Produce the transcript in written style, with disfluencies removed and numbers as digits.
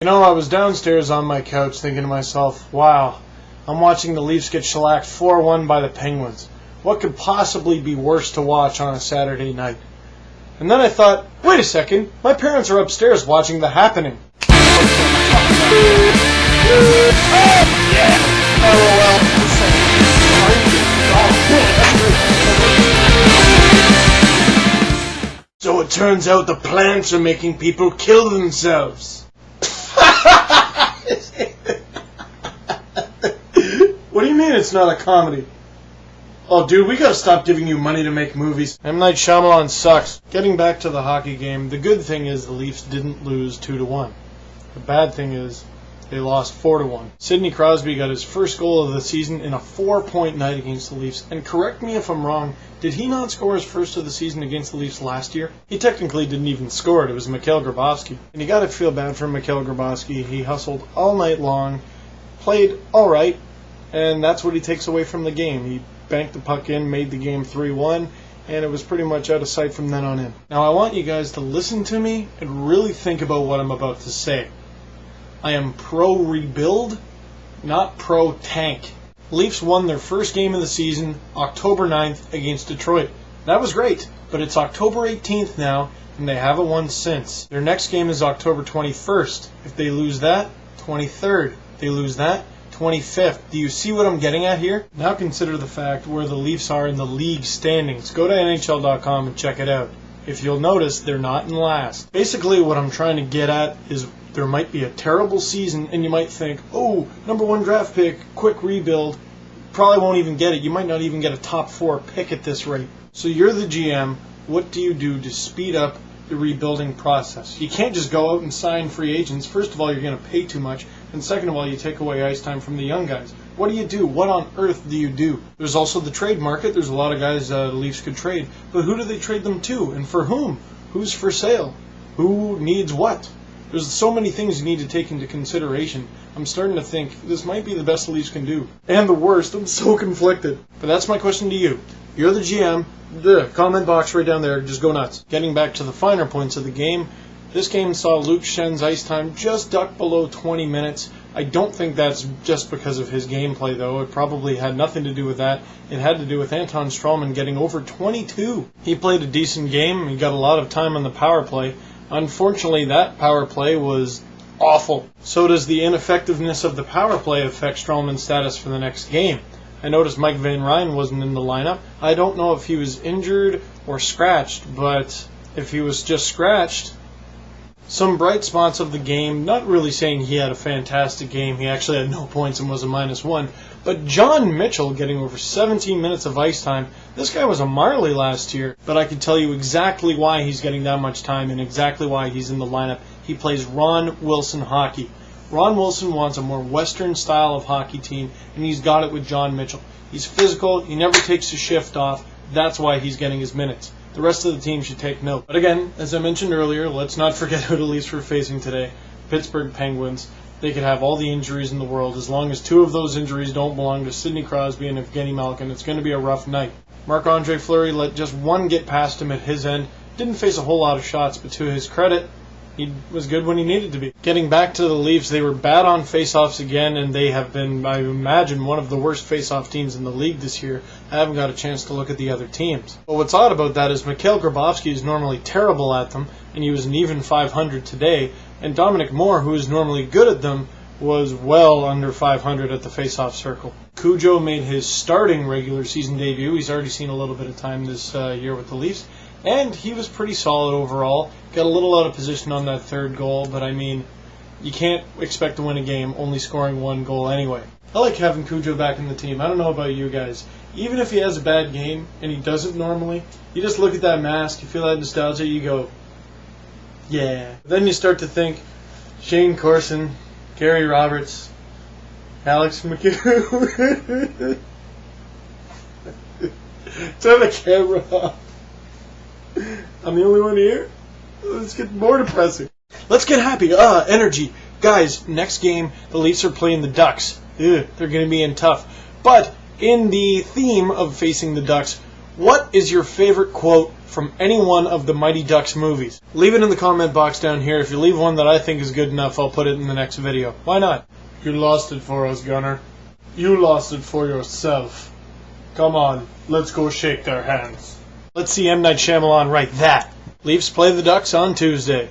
You know, I was downstairs on my couch thinking to myself, wow, I'm watching the Leafs get shellacked 4-1 by the Penguins. What could possibly be worse to watch on a Saturday night? And then I thought, wait a second, my parents are upstairs watching The Happening. So it turns out the plants are making people kill themselves. What do you mean it's not a comedy? Oh, dude, we gotta stop giving you money to make movies. M. Night Shyamalan sucks. Getting back to the hockey game, the good thing is the Leafs didn't lose 2-1. The bad thing is they lost 4-1. Sidney Crosby got his first goal of the season in a 4-point night against the Leafs. And correct me if I'm wrong, did he not score his first of the season against the Leafs last year? He technically didn't even score it. It was Mikhail Grabovski. And you gotta feel bad for Mikhail Grabovski. He hustled all night long, played alright, and that's what he takes away from the game. He banked the puck in, made the game 3-1, and it was pretty much out of sight from then on in. Now I want you guys to listen to me and really think about what I'm about to say. I am pro-rebuild, not pro-tank. Leafs won their first game of the season, October 9th, against Detroit. That was great, but it's October 18th now, and they haven't won since. Their next game is October 21st. If they lose that, 23rd. If they lose that, 25th. Do you see what I'm getting at here? Now consider the fact where the Leafs are in the league standings. Go to NHL.com and check it out. If you'll notice, they're not in last. Basically, what I'm trying to get at is there might be a terrible season, and you might think, oh, #1 draft pick, quick rebuild, probably won't even get it. You might not even get a top 4 pick at this rate. So you're the GM. What do you do to speed up the rebuilding process? You can't just go out and sign free agents. First of all, you're going to pay too much, and second of all, you take away ice time from the young guys. What do you do? What on earth do you do? There's also the trade market. There's a lot of guys the Leafs could trade, but who do they trade them to, and for whom? Who's for sale? Who needs what? There's so many things you need to take into consideration. I'm starting to think this might be the best the Leafs can do. And the worst. I'm so conflicted. But that's my question to you. You're the GM. The comment box right down there. Just go nuts. Getting back to the finer points of the game. This game saw Luke Schenn's ice time just duck below 20 minutes. I don't think that's just because of his gameplay, though. It probably had nothing to do with that. It had to do with Anton Stralman getting over 22. He played a decent game. He got a lot of time on the power play. Unfortunately, that power play was awful. So does the ineffectiveness of the power play affect Stralman's status for the next game? I noticed Mike Van Ryn wasn't in the lineup. I don't know if he was injured or scratched, but if he was just scratched, some bright spots of the game, not really saying he had a fantastic game. He actually had no points and was a -1. But John Mitchell getting over 17 minutes of ice time. This guy was a Marley last year, but I can tell you exactly why he's getting that much time and exactly why he's in the lineup. He plays Ron Wilson hockey. Ron Wilson wants a more Western style of hockey team, and he's got it with John Mitchell. He's physical. He never takes a shift off. That's why he's getting his minutes. The rest of the team should take note. But again, as I mentioned earlier, let's not forget who the Leafs were facing today. Pittsburgh Penguins. They could have all the injuries in the world. As long as 2 of those injuries don't belong to Sidney Crosby and Evgeny Malkin, it's going to be a rough night. Marc-Andre Fleury let just one get past him at his end. Didn't face a whole lot of shots, but to his credit, he was good when he needed to be. Getting back to the Leafs, they were bad on face-offs again, and they have been, I imagine, one of the worst face-off teams in the league this year. I haven't got a chance to look at the other teams. But what's odd about that is Mikhail Grabovski is normally terrible at them, and he was an even .500 today, and Dominic Moore, who is normally good at them, was well under .500 at the face-off circle. Cujo made his starting regular season debut. He's already seen a little bit of time this year with the Leafs. And he was pretty solid overall. Got a little out of position on that third goal, but I mean, you can't expect to win a game only scoring 1 goal anyway. I like having Cujo back in the team. I don't know about you guys. Even if he has a bad game, and he doesn't normally, you just look at that mask, you feel that nostalgia, you go, yeah. Then you start to think, Shane Corson, Gary Roberts, Alex McHugh. Turn the camera off. I'm the only one here? Let's get more depressing. Let's get happy. Energy. Guys, next game, the Leafs are playing the Ducks. They're going to be in tough. But in the theme of facing the Ducks, What is your favorite quote from any one of the Mighty Ducks movies? Leave it in the comment box down here. If you leave one that I think is good enough, I'll put it in the next video. Why not? You lost it for us, Gunner. You lost it for yourself. Come on, let's go shake their hands. Let's see M. Night Shyamalan write that. Leafs play the Ducks on Tuesday.